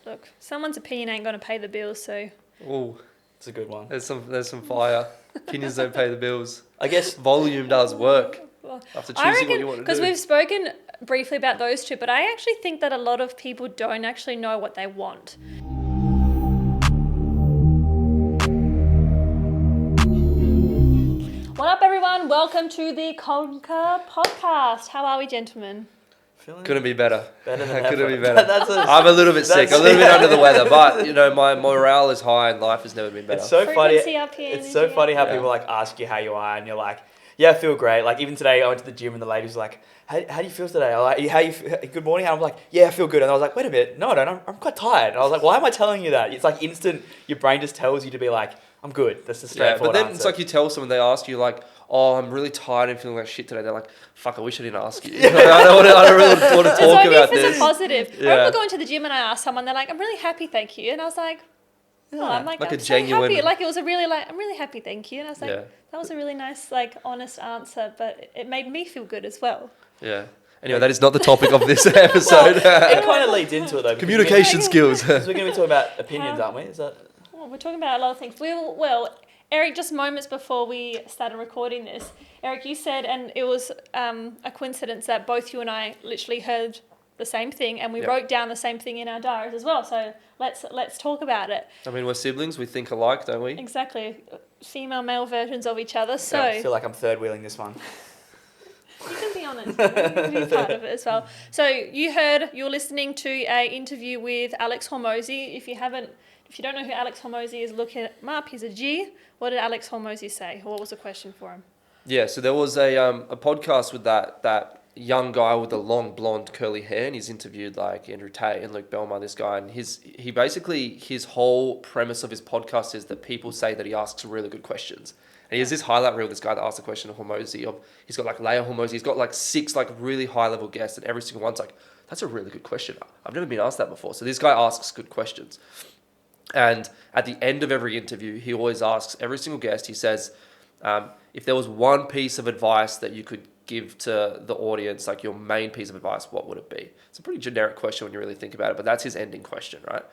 look, someone's opinion ain't going to pay the bills, so... Oh, It's a good one. there's some fire. Opinions don't pay the bills. I guess Volume does work. Well, After I choosing what reckon, you want to do. because we've spoken briefly about those two, but I actually think that a lot of people don't actually know what they want. What up, everyone? Welcome to the Conquer podcast. How are we, gentlemen? feeling Couldn't be better. better than Couldn't ever. be better. I'm a little bit sick, a little bit under the weather, but you know my morale is high and life has never been better. It's so funny. Frequency up here, It's so energy funny up how here. people like ask you how you are, and you're like, "Yeah, I feel great." Like even today, I went to the gym, and the lady was like, "How do you feel today?" I'm like, "How you? Good morning." And I'm like, "Yeah, I feel good." And I was like, "Wait a minute, no, I don't. I'm quite tired." And I was like, "Why am I telling you that?" It's like instant. Your brain just tells you to be like, "I'm good." That's the Yeah, straightforward but then answer. it's like you tell someone, they ask you like, "Oh, I'm really tired and feeling like shit today." They're like, "Fuck, I wish I didn't ask you." I don't really want to It's talk only about if it's this. a positive. I Yeah. remember going to the gym and I asked someone, they're like, "I'm really happy, thank you." And I was like, "Oh, I'm like Like I'm a so genuine- happy." Like it was a really like, "I'm really happy, thank you." And I was like, Yeah. that was a really nice, like, honest answer, but it made me feel good as well. Yeah. Anyway, that is not the topic of this episode. it kind of leads into it though. because Communication skills. We're going to be talking about opinions, aren't we? Is that? Well, we're talking about a lot of things. Well, Eric, just moments before we started recording this, Eric, you said, and it was a coincidence that both you and I literally heard the same thing, and we Yep. wrote down the same thing in our diaries as well. So let's talk about it. I mean, we're siblings. We think alike, don't we? Exactly, female, male versions of each other. So I feel like I'm third wheeling this one. you can be honest. You can be part of it as well. So you were listening to a interview with Alex Hormozi. If you don't know who Alex Hormozi is, look him up. He's a G. What did Alex Hormozi say? What was the question for him? Yeah. So there was a podcast with that young guy with the long blonde curly hair, and he's interviewed like Andrew Tate and Luke Belmar, this guy, and his whole premise of his podcast is that people say that he asks really good questions. And he has this highlight reel, this guy that asked the question of Hormozi. He's got like Leah Hormozi. He's got like 6 like really high level guests, and every single one's like, that's a really good question. I've never been asked that before. So this guy asks good questions. And at the end of every interview, he always asks every single guest, he says, if there was one piece of advice that you could give to the audience, like your main piece of advice, what would it be? It's a pretty generic question when you really think about it, but that's his ending question, right?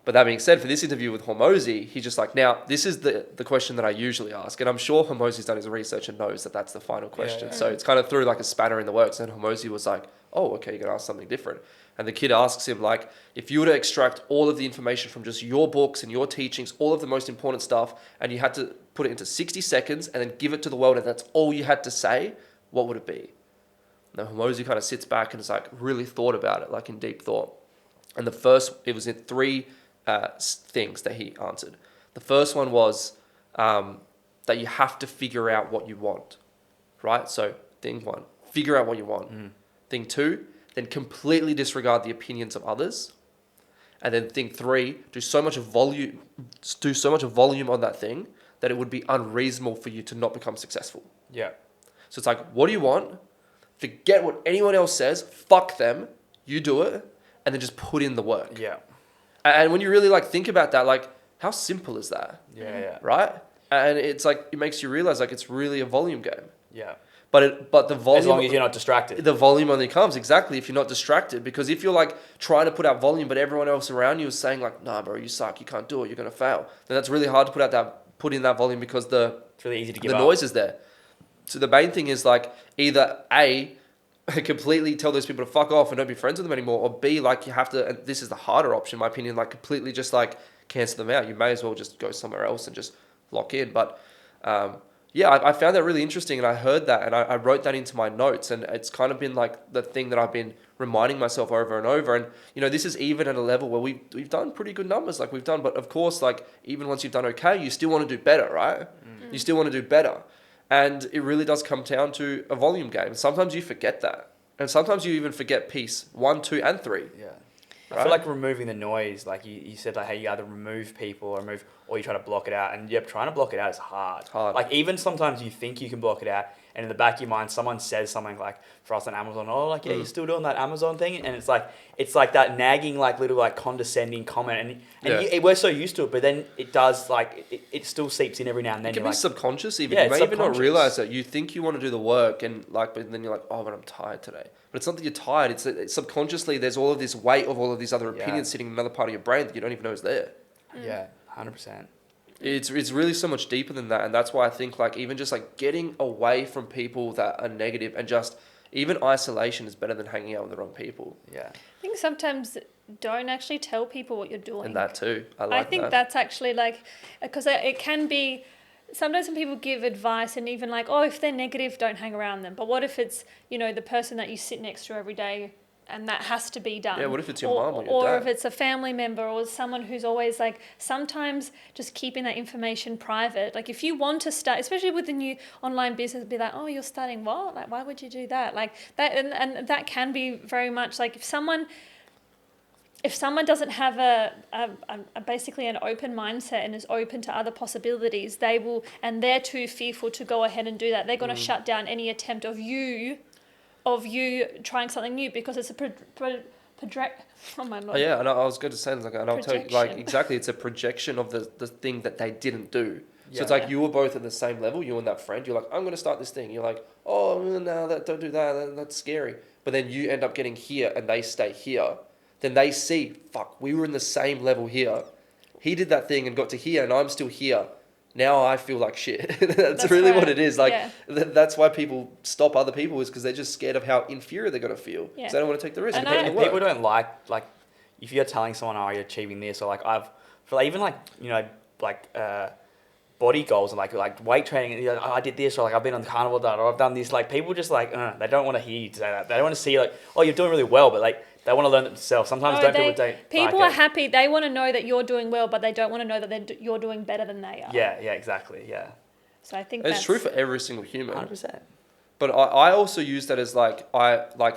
But that being said, for this interview with Hormozi, he's just like, now, this is the question that I usually ask. And I'm sure Hormozi's done his research and knows that that's the final question. Yeah. So it's kind of threw like a spanner in the works. And Hormozi was like, oh, okay, you're going to ask something different. And the kid asks him, like, if you were to extract all of the information from just your books and your teachings, all of the most important stuff, and you had to put it into 60 seconds and then give it to the world, and that's all you had to say, what would it be? Now, Hormozi kind of sits back and is like, really thought about it, like in deep thought. And it was in 3 things that he answered. The first one was that you have to figure out what you want, right? So thing 1, figure out what you want. Thing 2, then completely disregard the opinions of others. And then thing 3, do so much volume on that thing that it would be unreasonable for you to not become successful. Yeah. So it's like, what do you want? Forget what anyone else says. Fuck them. You do it. And then just put in the work. Yeah. And when you really like think about that, like how simple is that? Yeah. Right? And it's like, it makes you realize like it's really a volume game. Yeah. But the volume, As long as you're not distracted. the volume only comes exactly if you're not distracted. Because if you're like trying to put out volume, but everyone else around you is saying like, nah, bro, you suck, you can't do it, you're gonna fail. Then that's really hard to put in that volume because It's really easy to give the up. noise is there. So the main thing is like either A, completely tell those people to fuck off and don't be friends with them anymore, or B, like you have to, and this is the harder option in my opinion, like completely just like cancel them out. You may as well just go somewhere else and just lock in. But yeah, I found that really interesting, and I heard that and I wrote that into my notes, and it's kind of been like the thing that I've been reminding myself over and over. And you know, this is even at a level where we've done pretty good numbers, like we've done, but of course, like even once you've done okay, you still want to do better, right? You still want to do better. And it really does come down to a volume game. Sometimes you forget that. And sometimes you even forget piece 1, 2, and 3. Yeah. I Right? feel like removing the noise, like you said, like, hey, you either remove people or you try to block it out. And yep, trying to block it out is hard. Hard. Like even sometimes you think you can block it out and in the back of your mind, someone says something like for us on Amazon, oh, like, yeah, you're still doing that Amazon thing, and it's like that nagging, like little like condescending comment, and we're so used to it, but then it does like it still seeps in every now and then. It can You're be like, subconscious even. Yeah, You may it's even not subconscious. realize that. You think you want to do the work, and like, but then you're like, oh, but I'm tired today. But it's not that you're tired. It's that subconsciously there's all of this weight of all of these other opinions sitting in another part of your brain that you don't even know is there. yeah, 100%. It's really so much deeper than that, and that's why I think like even just like getting away from people that are negative and just even isolation is better than hanging out with the wrong people. Yeah. I think sometimes don't actually tell people what you're doing. And that too. I think that's actually like, because it can be, sometimes when people give advice and even like, oh, if they're negative, don't hang around them. But what if it's, the person that you sit next to every day and that has to be done? Yeah, what if it's your mum or your dad? if it's a family member or someone who's always like, sometimes just keeping that information private. Like if you want to start, especially with the new online business, be like, oh, you're starting what? Like, why would you do that? Like that, and that can be very much like if someone doesn't have a basically an open mindset and is open to other possibilities, they're too fearful to go ahead and do that. They're going to shut down any attempt of you trying something new because it's oh my Lord. Oh, yeah, and I was going to say, like, and I'll tell you, like, Projection. exactly, it's a projection of the thing that they didn't do. So it's Yeah. like you were both at the same level, you and that friend. You're like, I'm going to start this thing. You're like, oh, no, don't do that. That's scary. But then you end up getting here and they stay here. Then they see, fuck, we were in the same level here. He did that thing and got to here and I'm still here. Now I feel like shit. that's really what right. it is. Like, Yeah. that's why people stop other people is because they're just scared of how inferior they're going to feel. Yeah. Because they don't want to take the risk. And And put in If the work. people don't like if you're telling someone, oh, you're achieving this, or like body goals and like weight training, and you're like, oh, I did this, or like I've been on the carnival diet, or I've done this. Like people just like they don't want to hear you say that. They don't want to see like, oh, you're doing really well, but like they want to learn it themselves. Sometimes People are happy. They want to know that you're doing well, but they don't want to know that you're doing better than they are. Yeah, exactly. Yeah, So I think It's true for every single human. 100%. But I also use that as like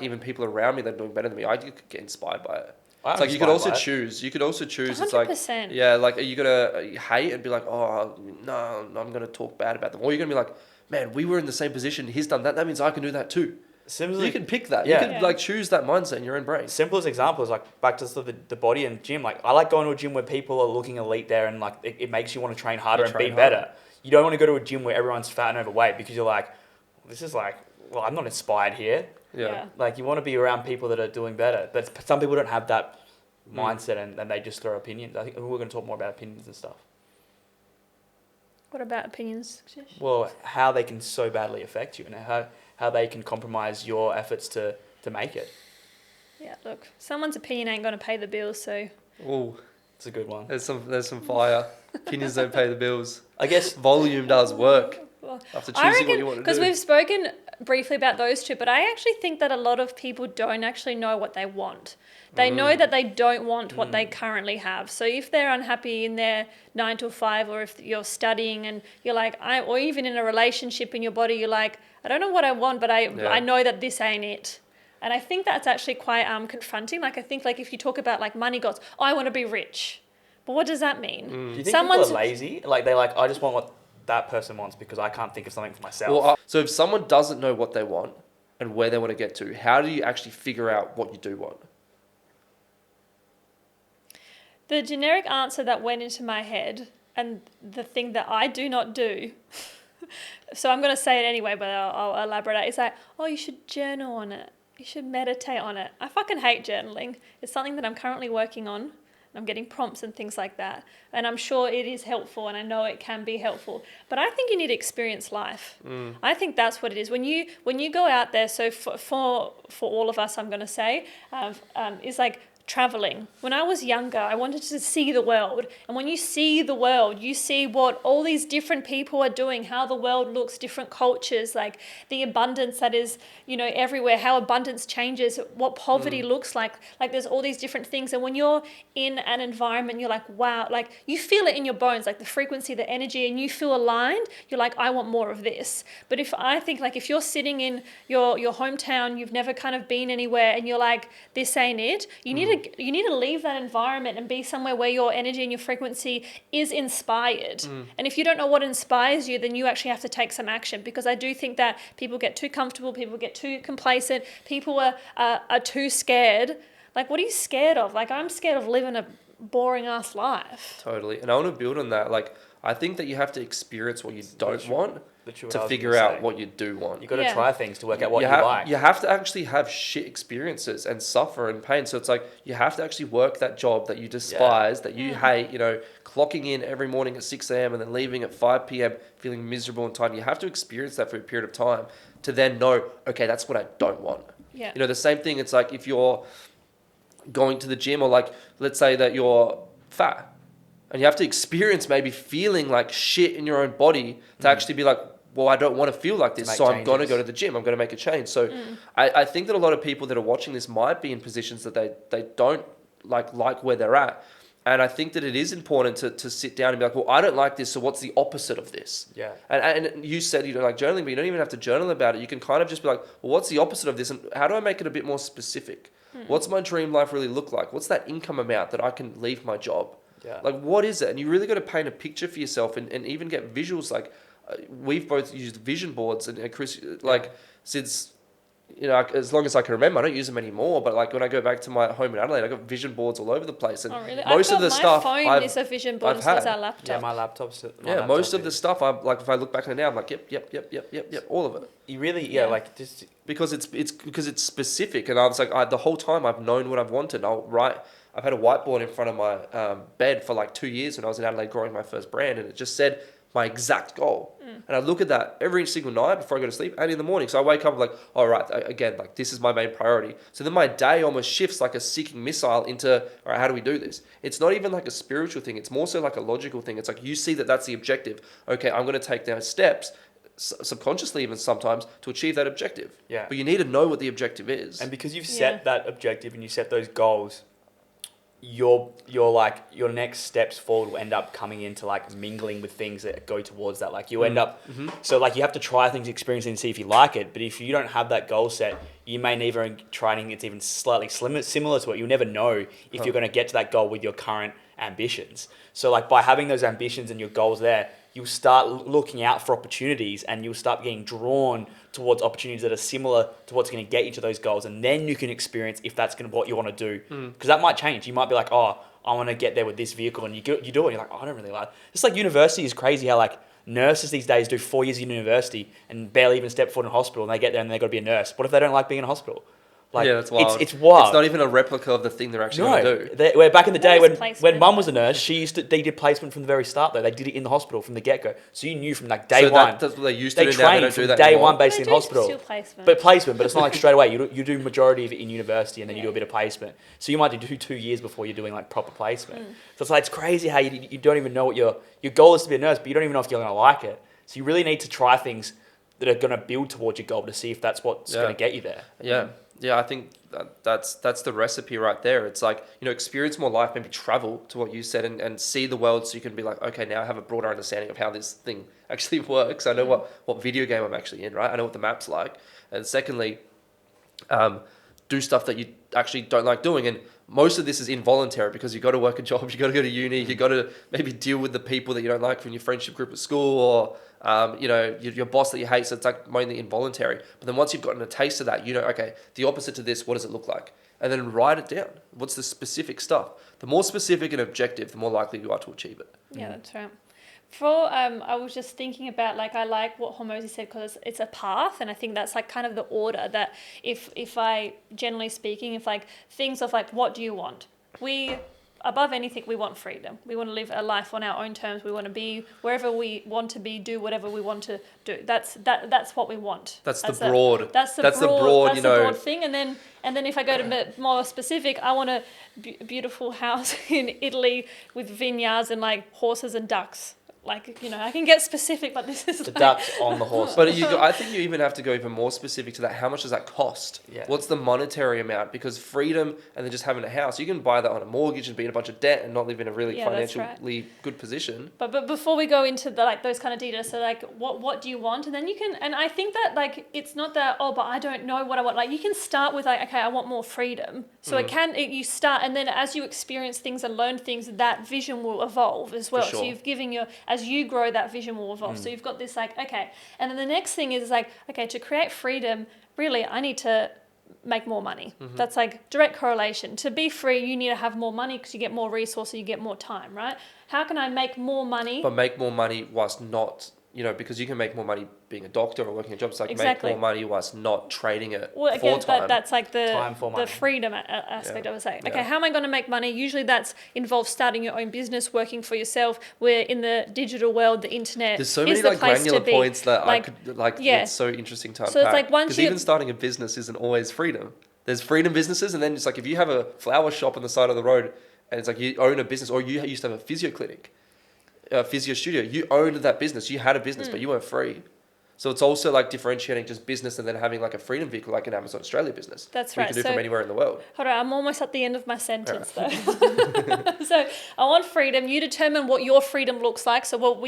even people around me that are doing better than me, I get inspired by it. It's like you could also choose. You could also choose. It's like 100%. yeah, like are you gonna hate and be like, oh no, I'm gonna talk bad about them, or you're gonna be like, man, we were in the same position. He's done that. That means I can do that too. Simply, You can pick that. Yeah. You can like choose that mindset in your own brain. simplest example is like back to the body and gym. Like I like going to a gym where people are looking elite there, and like it makes you want to train harder and be better. You don't want to go to a gym where everyone's fat and overweight because you're like, this is like, well, I'm not inspired here. Yeah. Like you want to be around people that are doing better, but some people don't have that mindset and they just throw opinions. I think we're going to talk more about opinions and stuff. What about opinions? Kshish? Well, how they can so badly affect you and how they can compromise your efforts to make it. Yeah, look, someone's opinion ain't going to pay the bills, so Oh, It's a good one. there's some fire. Opinions don't pay the bills. I guess Volume does work. well, After I choosing what reckon you want to because do. we've spoken briefly about those two, but I actually think that a lot of people don't actually know what they want. They know that they don't want what they currently have. So if they're unhappy in their 9 to 5, or if you're studying and you're like, or even in a relationship in your body, you're like, I don't know what I want, but I know that this ain't it. And I think that's actually quite confronting. Like I think like if you talk about like money goals, oh, I want to be rich. But what does that mean? Do you think people are lazy? Like they're like, I just want what that person wants because I can't think of something for myself. Well, so if someone doesn't know what they want and where they want to get to, how do you actually figure out what you do want? The generic answer that went into my head and the thing that I do not do, so I'm going to say it anyway, but I'll elaborate. It's like, oh, you should journal on it. You should meditate on it. I fucking hate journaling. It's something that I'm currently working on. I'm getting prompts and things like that. And I'm sure it is helpful and I know it can be helpful. But I think you need to experience life. I think that's what it is. When you go out there, so for all of us, I'm going to say, is like traveling. When I was younger, I wanted to see the world. And when you see the world, you see what all these different people are doing, how the world looks, different cultures, like the abundance that is, everywhere, how abundance changes, what poverty looks like there's all these different things. And when you're in an environment, you're like, wow, like you feel it in your bones, like the frequency, the energy, and you feel aligned, you're like, I want more of this. But if you're sitting in your hometown, you've never kind of been anywhere and you're like, this ain't it, you need need to leave that environment and be somewhere where your energy and your frequency is inspired. And if you don't know what inspires you, then you actually have to take some action, because I do think that people get too comfortable, people get too complacent, people are too scared. Like, what are you scared of? Like, I'm scared of living a boring ass life. Totally. And I want to build on that. Like, I think that you have to experience what you don't want Literally what I to was figure gonna out say. what you do want. You got to Yeah. try things to work out what you have, like. You have to actually have shit experiences and suffer and pain. So it's like you have to actually work that job that you despise, that you hate, you know, clocking in every morning at 6 a.m. and then leaving at 5 p.m. feeling miserable and tired. You have to experience that for a period of time to then know, okay, that's what I don't want. Yeah. You know, the same thing, it's like if you're going to the gym, or like, let's say that you're fat and you have to experience maybe feeling like shit in your own body to actually be like, well, I don't want to feel like this, make so I'm going to changes. go to the gym. I'm going to make a change. So I think that a lot of people that are watching this might be in positions that they don't like where they're at. And I think that it is important to sit down and be like, well, I don't like this, so what's the opposite of this? Yeah. And you said you don't like journaling, but you don't even have to journal about it. You can kind of just be like, well, what's the opposite of this? And how do I make it a bit more specific? What's my dream life really look like? What's that income amount that I can leave my job? Yeah. Like, what is it? And you really got to paint a picture for yourself and even get visuals. Like, we've both used vision boards, and Chris, like, since, you know, as long as I can remember, I don't use them anymore. But like when I go back to my home in Adelaide, I got vision boards all over the place. And Oh, really? most of the stuff my phone is a vision board, I've so is had. our laptop. Yeah, my laptop's. most of the stuff, I'm like, if I look back on it now, I'm like, yep, all of it. You really, Yeah. like just. Because it's specific, and I was like, the whole time I've known what I've wanted. I've had a whiteboard in front of my bed for like 2 years when I was in Adelaide growing my first brand, and it just said my exact goal. And I look at that every single night before I go to sleep and in the morning. So I wake up like, all right, again, like this is my main priority. So then my day almost shifts like a seeking missile into, all right, how do we do this? It's not even like a spiritual thing. It's more so like a logical thing. It's like you see that that's the objective. Okay, I'm going to take down steps, subconsciously even sometimes, to achieve that objective. Yeah. But you need to know what the objective is. And because you've Yeah. set that objective and you set those goals, your next steps forward will end up coming into like mingling with things that go towards that. Like you end up, so like you have to try things, experience it, and see if you like it. But if you don't have that goal set, you may never try anything that's even slightly similar to it. You'll never know if you're going to get to that goal with your current ambitions. So like by having those ambitions and your goals there, you'll start looking out for opportunities, and you'll start getting drawn towards opportunities that are similar to what's going to get you to those goals. And then you can experience if that's going to what you want to do. Because that might change. You might be like, oh, I want to get there with this vehicle. And you do it, and you're like, oh, I don't really like it. It's like university is crazy how like nurses these days do 4 years in university and barely even step foot in a hospital, and they get there and they got to be a nurse. What if they don't like being in a hospital? Like, yeah, that's wild. It's wild. It's not even a replica of the thing they're actually going to do. Where back in the day What is when placement? mum was a nurse, they did placement from the very start though. They did it in the hospital from the get-go. So you knew from like day So one. that's what they used to They do now. They trained don't from do that day anymore. one based They in do hospital. still placement. But placement, but it's not like straight away. You do majority of it in university, and then you do a bit of placement. So you might do 2 years before you're doing like proper placement. So it's like, it's crazy how you don't even know what your goal is to be a nurse, but you don't even know if you're going to like it. So you really need to try things that are going to build towards your goal to see if that's what's going to get you there. Yeah, I think that's the recipe right there. It's like, you know, experience more life, maybe travel to what you said, and see the world, so you can be like, okay, now I have a broader understanding of how this thing actually works. I know what video game I'm actually in, right? I know what the map's like. And secondly, do stuff that you actually don't like doing. And most of this is involuntary because you got to work a job, you got to go to uni, you got to maybe deal with the people that you don't like from your friendship group at school, or you know, your boss that you hate. So it's like mainly involuntary. But then once you've gotten a taste of that, you know, okay, the opposite to this, what does it look like? And then write it down. What's the specific stuff? The more specific and objective, the more likely you are to achieve it. Yeah, that's right. I was just thinking about, like, I like what Hormozi said because it's a path, and I think that's like kind of the order that if I, generally speaking, if like things of like, what do you want? Above anything, we want freedom. We want to live a life on our own terms. We want to be wherever we want to be, do whatever we want to do. That's what we want. That's the broad thing. And then if I go to bit more specific, I want a beautiful house in Italy with vineyards and like horses and ducks. like, you know, I can get specific, but this is like, Adapt on the horse. But I think you even have to go even more specific to that. How much does that cost? Yeah. What's the monetary amount? Because freedom and then just having a house, you can buy that on a mortgage and be in a bunch of debt and not live in a really Yeah, that's financially good position. But before we go into the like those kind of details, so like what do you want, and then you can, and I think that like it's not that, oh, but I don't know what I want. Like you can start with like, okay, I want more freedom. So you start, and then as you experience things and learn things, that vision will evolve as well. sure. So you've given as you grow, that vision will evolve. So you've got this like, okay, and then the next thing is like, okay, to create freedom, really, I need to make more money. That's like direct correlation. To be free, you need to have more money because you get more resources, you get more time, right? How can I make more money? But make more money whilst not, you know, because you can make more money being a doctor or working a job. It's like Exactly. make more money whilst not trading it Well, for again, time. that's like Time for the money. freedom aspect, Yeah. I would say. Yeah. Okay, how am I going to make money? Usually that's involves starting your own business, working for yourself. We're in the digital world, the internet There's so is many the like place granular to be. points that Like, I could like. yeah. It's so interesting to unpack. So it's like once because you- even starting a business isn't always freedom. There's freedom businesses, and then it's like if you have a flower shop on the side of the road, and it's like you own a business, or you used to have a physio clinic, a physio studio. You owned that business. You had a business, but you weren't free. So it's also like differentiating just business and then having like a freedom vehicle, like an Amazon Australia business. That's where right. You can do So- from anywhere in the world. Hold on, I'm almost at the end of my sentence though. So I want freedom. You determine what your freedom looks like. So what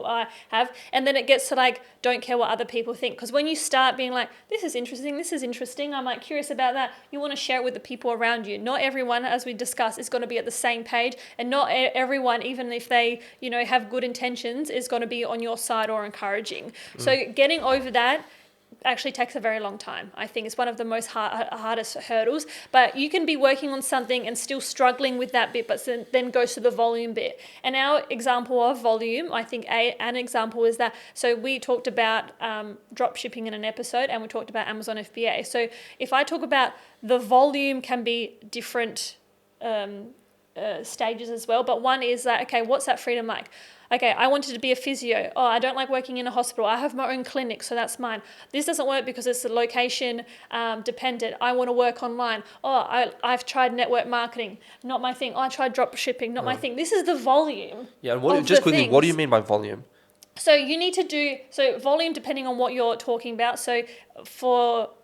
I have, and then it gets to like, don't care what other people think. Because when you start being like, this is interesting, I'm like curious about that. You want to share it with the people around you. Not everyone, as we discussed, is going to be at the same page, and not everyone, even if they, you know, have good intentions, is going to be on your side or encouraging. So getting over that actually takes a very long time. I think it's one of the most hardest hurdles, but you can be working on something and still struggling with that bit, but then goes to the volume bit. And our example of volume, I think an example is that, so we talked about drop shipping in an episode, and we talked about Amazon FBA. So if I talk about the volume can be different stages as well, but one is that, okay, what's that freedom like? Okay, I wanted to be a physio. Oh, I don't like working in a hospital. I have my own clinic, so that's mine. This doesn't work because it's location dependent. I want to work online. Oh, I've tried network marketing. Not my thing. Oh, I tried drop shipping. Not my thing. This is the volume. Yeah, and of just the quickly, what do you things. mean by volume? So you need to do, so volume depending on what you're talking about. So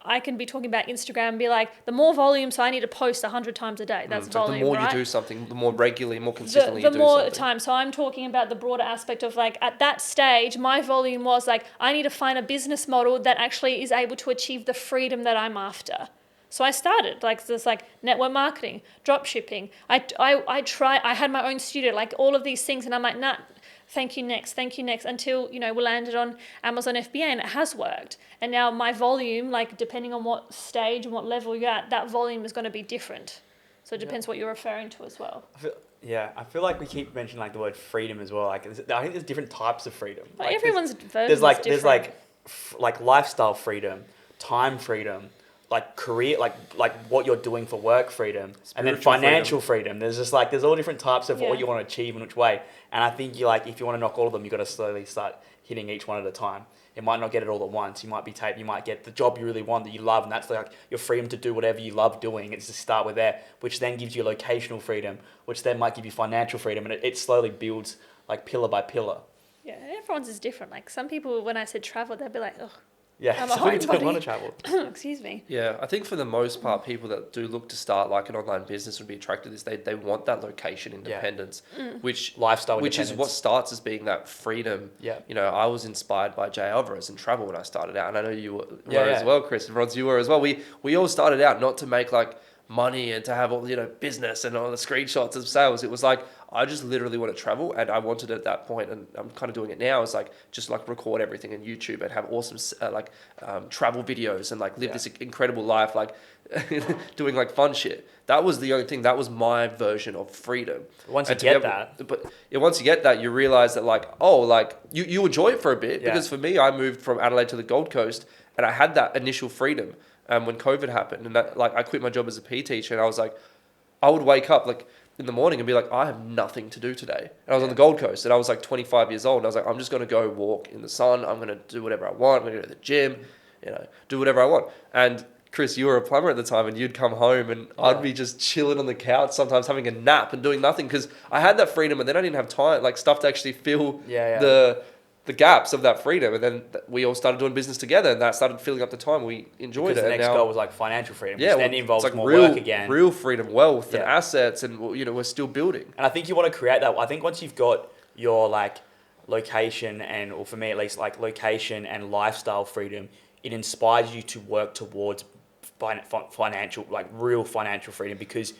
I can be talking about Instagram and be like, the more volume, so I need to post 100 times a day. That's It's like volume, the more right? you do something, the more regularly, more consistently the you do more something. time. So I'm talking about the broader aspect of like, at that stage, my volume was like, I need to find a business model that actually is able to achieve the freedom that I'm after. So I started like this, like network marketing, drop shipping. I had my own studio, like all of these things, and I'm like, nah, thank you next, until, you know, we landed on Amazon FBA, and it has worked. And now my volume, like depending on what stage and what level you're at, that volume is going to be different. So it depends what you're referring to as well. I feel like we keep mentioning like the word freedom as well. Like I think there's different types of freedom. But Like, everyone's version there's like is there's different. like lifestyle freedom, time freedom, like career, like what you're doing for work freedom, and then Spiritual financial freedom. There's just like there's all different types of Yeah. what you want to achieve in which way. And I think you like if you want to knock all of them, you got to slowly start hitting each one at a time. It might not get it all at once. You might get the job you really want that you love, and that's like your freedom to do whatever you love doing. It's to start with there, which then gives you locational freedom, which then might give you financial freedom, and it slowly builds like pillar by pillar. Yeah, everyone's is different. Like some people, when I said travel, they'd be like, oh, Yeah, I'm a some people don't homebody. want to travel. excuse me. Yeah, I think for the most part, people that do look to start like an online business would be attracted to this. They want that location independence, which Lifestyle which is what independence. starts as being that freedom. Yeah. You know, I was inspired by Jay Alvarez and travel when I started out, and I know you were Yeah, as yeah. well, Chris. And Rods, you were as well. We all started out not to make like money and to have all, you know, business and all the screenshots of sales. It was like I just literally want to travel, and I wanted it at that point, and I'm kind of doing it now. Is like just like record everything on YouTube and have awesome travel videos and like live this incredible life, like doing like fun shit. That was the only thing. That was my version of freedom. Once you And to be get able- that, but once you get that, you realize that like, oh, like you enjoy it for a bit. Yeah. Because for me, I moved from Adelaide to the Gold Coast, and I had that initial freedom when COVID happened, and that like I quit my job as a PE teacher, and I was like, I would wake up like in the morning and be like, I have nothing to do today. And I was on the Gold Coast, and I was like 25 years old, and I was like, I'm just gonna go walk in the sun. I'm gonna do whatever I want. I'm gonna go to the gym, you know, do whatever I want. And Chris, you were a plumber at the time, and you'd come home, and I'd be just chilling on the couch, sometimes having a nap and doing nothing, because I had that freedom, and then I didn't have time, like stuff to actually fill the gaps of that freedom. And then we all started doing business together, and that started filling up the time. We enjoyed Because it. the And next now, goal was like financial freedom, yeah, which then involves more real, work again. real freedom, wealth, and Yeah. assets, and we're still building. And I think you want to create that. I think once you've got your like location or for me at least, like location and lifestyle freedom, it inspires you to work towards financial, like real financial freedom, because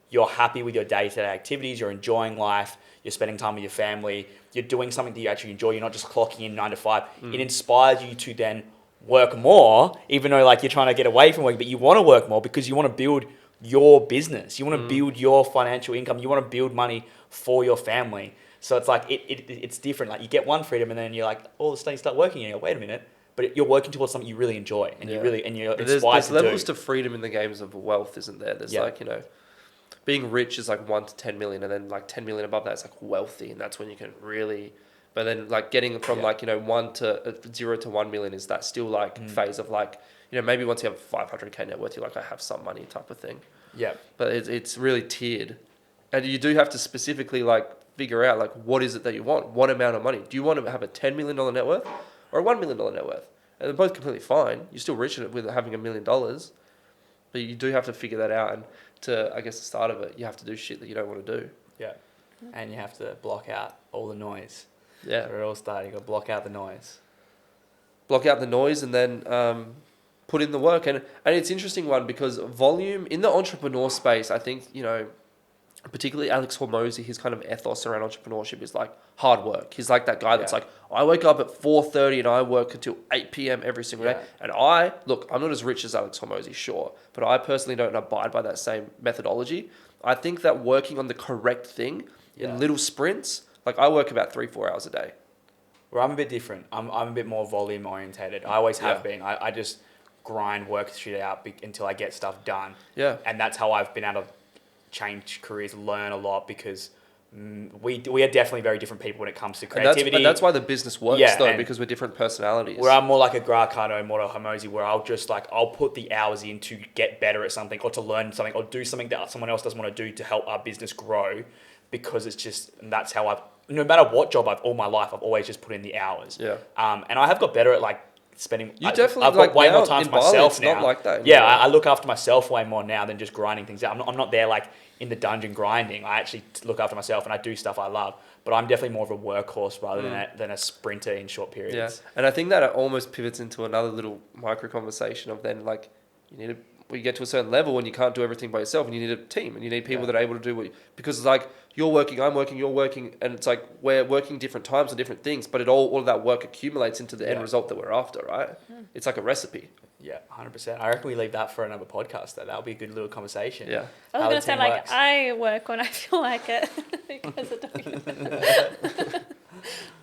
you're happy with your day-to-day activities, you're enjoying life, you're spending time with your family, you're doing something that you actually enjoy, you're not just clocking in 9 to 5. It inspires you to then work more, even though like you're trying to get away from work, but you want to work more because you want to build your business, you want to build your financial income, you want to build money for your family. So it's like it's different. Like you get one freedom, and then you're like, all of a sudden you start working, and you go, wait a minute, but you're working towards something you really enjoy, and you're inspired There's to levels do. to freedom in the games of wealth, isn't there? There's like, being rich is like 1 to 10 million, and then like 10 million above that is like wealthy, and that's when you can really. But then like getting from like 1 to 0 to 1 million is that still like phase of like maybe once you have 500k net worth, you're like, I have some money type of thing. Yeah. But it's really tiered, and you do have to specifically like figure out like what is it that you want, what amount of money do you want to have, a $10 million net worth or a $1 million net worth, and they're both completely fine. You're still rich with having $1 million, but you do have to figure that out. And to, I guess, the start of it, you have to do shit that you don't want to do. Yeah. And you have to block out all the noise. Yeah. So it all started. You got to block out the noise. Block out the noise, and then put in the work. And it's an interesting one, because volume in the entrepreneur space, I think, particularly Alex Hormozi, his kind of ethos around entrepreneurship is like hard work. He's like that guy that's like, I wake up at 4:30 and I work until 8 p.m. every single day. And I'm not as rich as Alex Hormozi, sure, but I personally don't abide by that same methodology. I think that working on the correct thing in little sprints, like I work about 3-4 hours a day. Where I'm a bit different. I'm a bit more volume orientated. I always have been. I just grind, work shit out until I get stuff done. Yeah. And that's how I've been able to change careers, learn a lot, because we are definitely very different people when it comes to creativity. And that's why the business works because we're different personalities. Where I'm more like a Gracano, more a Hormozi, where I'll put the hours in to get better at something, or to learn something, or do something that someone else doesn't want to do to help our business grow, because and that's how no matter what job all my life, I've always just put in the hours. Yeah. And I have got better at like spending. You definitely I've got way now more time in for Bali, myself it's now. not like that Yeah, anymore. I look after myself way more now than just grinding things out. I'm not there like in the dungeon grinding. I actually look after myself, and I do stuff I love. But I'm definitely more of a workhorse rather than a sprinter in short periods. Yeah, and I think that it almost pivots into another little micro conversation of then like you get to a certain level and you can't do everything by yourself, and you need a team, and you need people that are able to do because it's like you're working, I'm working, you're working, and it's like we're working different times on different things, but all of that work accumulates into the end result that we're after, right? It's like a recipe. Yeah, 100%. I reckon we leave that for another podcast. That'll be a good little conversation. Yeah. I was going to say, like, I work when I feel like it because of doing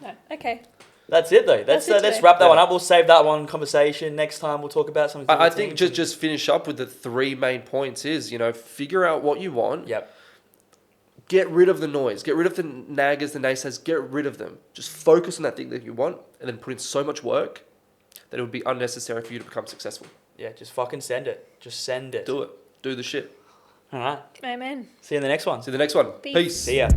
No, okay. That's it though. Let's wrap that one up. We'll save that one conversation. Next time we'll talk about something. I think just finish up with the 3 main points is, figure out what you want. Yep. Get rid of the noise. Get rid of the naggers, the naysayers. Get rid of them. Just focus on that thing that you want, and then put in so much work that it would be unnecessary for you to become successful. Yeah, just fucking send it. Just send it. Do it. Do the shit. All right. Amen. See you in the next one. See you in the next one. Peace. Peace. See ya.